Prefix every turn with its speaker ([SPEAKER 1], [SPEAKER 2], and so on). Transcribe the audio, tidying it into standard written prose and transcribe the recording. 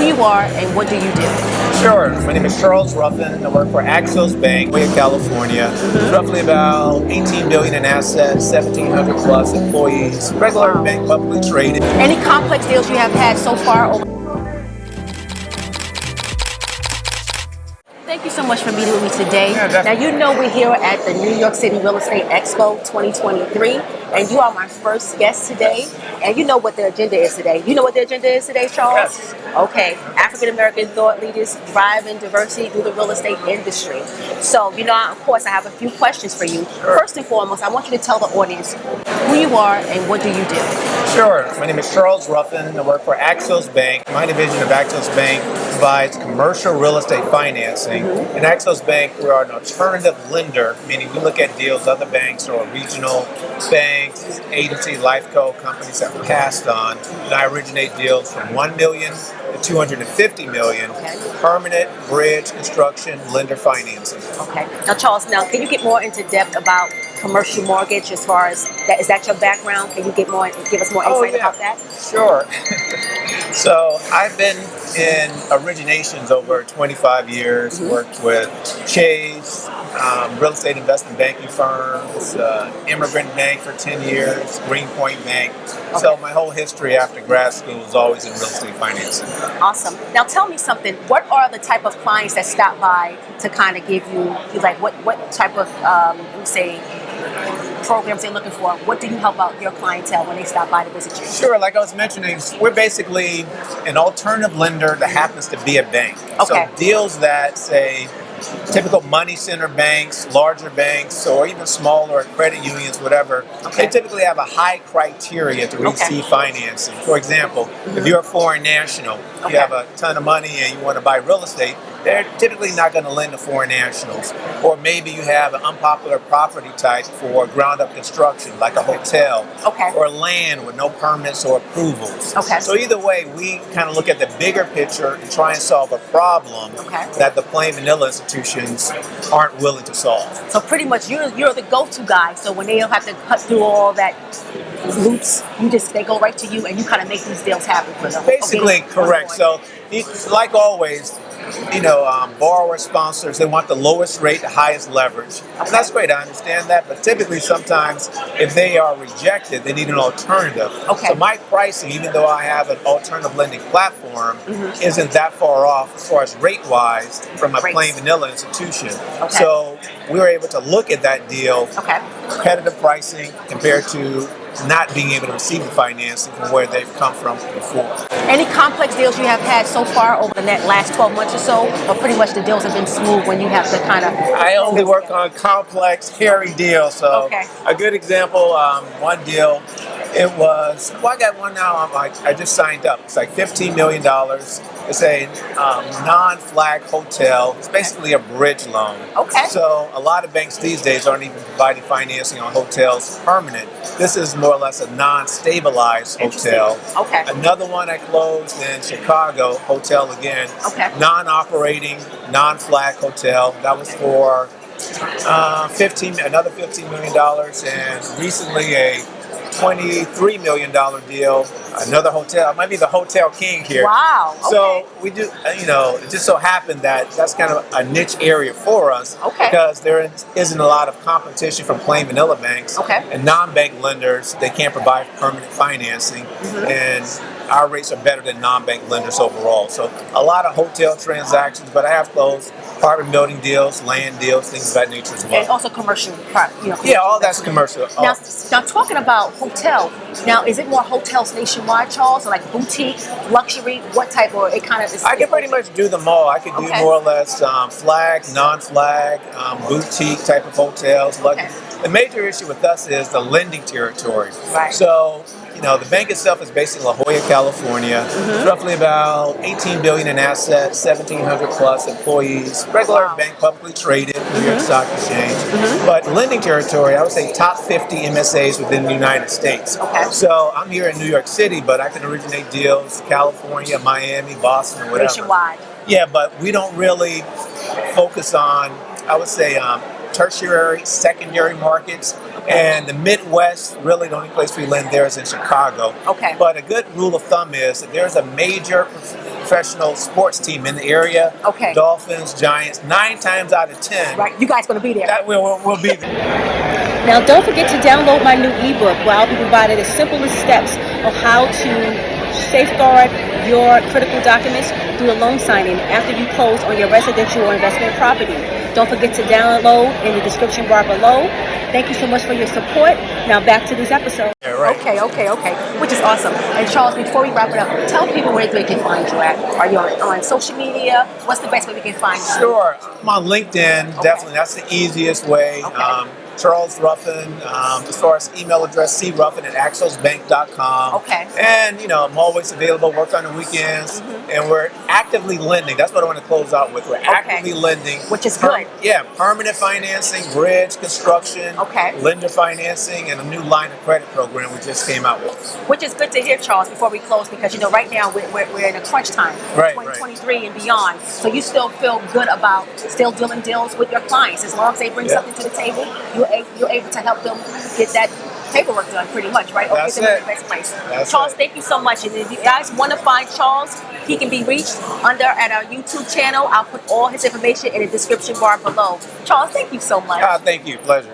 [SPEAKER 1] who you are and what do you do?
[SPEAKER 2] Sure. My name is Charles Ruffin. I work for Axios Bank, way in California. Roughly about 18 billion in assets, 1,700 plus employees. Regular bank, publicly traded.
[SPEAKER 1] Any complex deals you have had so far over? Thank you so much for meeting with me today. Now, you know we're here at the New York City Real Estate Expo 2023, and you are my first guest today, and you know what the agenda is today. You know what the agenda is today, Charles?
[SPEAKER 2] Yes.
[SPEAKER 1] Okay, African-American thought leaders driving diversity through the real estate industry. So, of course, I have a few questions for you.
[SPEAKER 2] Sure.
[SPEAKER 1] First and foremost, I want you to tell the audience who you are and what do you do?
[SPEAKER 2] Sure. My name is Charles Ruffin. I work for Axios Bank. My division of Axios Bank provides commercial real estate financing. In Axios Bank, we are an alternative lender, meaning we look at deals other banks or regional banks, agency, life co companies have passed on. And I originate deals from $1 million to $250 million, permanent bridge construction lender financing.
[SPEAKER 1] Okay. Now, Charles, can you get more into depth about commercial mortgage as far as that? Is that your background? Can you give us more insight about that?
[SPEAKER 2] Sure. So I've been in originations over 25 years, worked with Chase, real estate investment banking firms, Immigrant Bank for 10 years, Greenpoint Bank. So my whole history after grad school was always in real estate financing.
[SPEAKER 1] Awesome. Now tell me something. What are the type of clients that stop by to kind of give you like what type of programs they're looking for? What do you help out your clientele when they stop by to visit you?
[SPEAKER 2] Sure, like I was mentioning, we're basically an alternative lender that happens to be a bank.
[SPEAKER 1] Okay.
[SPEAKER 2] So deals that, say, typical money center banks, larger banks, or even smaller credit unions, whatever, they typically have a high criteria to receive financing. For example, if you're a foreign national, you have a ton of money and you want to buy real estate, they're typically not going to lend to foreign nationals. Or maybe you have an unpopular property type for ground-up construction, like a hotel, or land with no permits or approvals. So either way, we kind of look at the bigger picture and try and solve a problem that the plain vanilla institutions aren't willing to solve.
[SPEAKER 1] So pretty much you're the go-to guy. So when they don't have to cut through all that loops, they go right to you and you kind of make these deals happen for them.
[SPEAKER 2] Basically, correct. So like always, borrower sponsors, they want the lowest rate, the highest leverage. And that's great, I understand that, but typically sometimes if they are rejected, they need an alternative. So my pricing, even though I have an alternative lending platform, isn't that far off as far as rate-wise from a plain vanilla institution. So we were able to look at that deal, competitive pricing compared to not being able to receive the financing from where they've come from before.
[SPEAKER 1] Any complex deals you have had so far over the last 12 months or so, or pretty much the deals have been smooth when you have to kind of...
[SPEAKER 2] I only work on complex, hairy deals. So a good example, one deal, it was, I got one now, I just signed up. It's like $15 million. It's a non-flag hotel. It's basically a bridge loan. So a lot of banks these days aren't even providing financing on hotels permanent. This is more or less a non-stabilized hotel. Another one I closed in Chicago, hotel again, non-operating, non-flag hotel. That was for another $15 million, and recently a $23 million deal, another hotel. I might be the hotel king here.
[SPEAKER 1] Wow.
[SPEAKER 2] So we do, it just so happened that that's kind of a niche area for us because there isn't a lot of competition from plain vanilla banks and non-bank lenders. They can't provide permanent financing, and our rates are better than non-bank lenders overall. So a lot of hotel transactions, but I have closed apartment building deals, land deals, things of that nature as well.
[SPEAKER 1] And also commercial,
[SPEAKER 2] yeah, all that's commercial.
[SPEAKER 1] Now talking about hotel, now is it more hotels nationwide, Charles, or like boutique, luxury? What type, or it kind of is?
[SPEAKER 2] I can pretty much do them all. I can do more or less flag, non-flag, boutique type of hotels. The major issue with us is the lending territory. So, the bank itself is based in La Jolla, California. Roughly about 18 billion in assets, 1,700 plus employees. Regular bank, publicly traded, New York Stock Exchange. But lending territory, I would say top 50 MSAs within the United States. So I'm here in New York City, but I can originate deals California, Miami, Boston, whatever.
[SPEAKER 1] Nationwide.
[SPEAKER 2] Yeah, but we don't really focus on, I would say, tertiary, secondary markets. And the Midwest, really the only place we lend there is in Chicago. But a good rule of thumb is that there's a major professional sports team in the area.
[SPEAKER 1] Okay.
[SPEAKER 2] Dolphins, Giants, 9 times out of 10.
[SPEAKER 1] Right. You guys going to be there.
[SPEAKER 2] We'll be there.
[SPEAKER 1] Now, don't forget to download my new ebook where I'll be providing the simplest steps of how to safeguard your critical documents through the loan signing after you close on your residential or investment property. Don't forget to download in the description bar below. Thank you so much for your support. Now back to this episode.
[SPEAKER 2] Yeah, right.
[SPEAKER 1] Okay. Which is awesome. And Charles, before we wrap it up, tell people where they can find you at. Are you on social media? What's the best way we can find you?
[SPEAKER 2] Sure. I'm on LinkedIn. Definitely. That's the easiest way.
[SPEAKER 1] Okay.
[SPEAKER 2] Charles Ruffin, as far as email address, cruffin@axiosbank.com.
[SPEAKER 1] Okay.
[SPEAKER 2] And, I'm always available, work on the weekends, and we're actively lending. That's what I want to close out with. We're actively lending.
[SPEAKER 1] Which is good.
[SPEAKER 2] Permanent financing, bridge, construction, lender financing, and a new line of credit program we just came out with.
[SPEAKER 1] Which is good to hear, Charles, before we close, because, right now we're in a crunch time, 2023 and beyond. So you still feel good about still doing deals with your clients. As long as they bring something to the table, you're able to help them get that paperwork done pretty much, right? Or
[SPEAKER 2] That's
[SPEAKER 1] get them in
[SPEAKER 2] it.
[SPEAKER 1] the best place.
[SPEAKER 2] That's
[SPEAKER 1] Charles,
[SPEAKER 2] it.
[SPEAKER 1] thank you so much. And if you guys want to find Charles, he can be reached at our YouTube channel. I'll put all his information in the description bar below. Charles, thank you so much.
[SPEAKER 2] Thank you. Pleasure.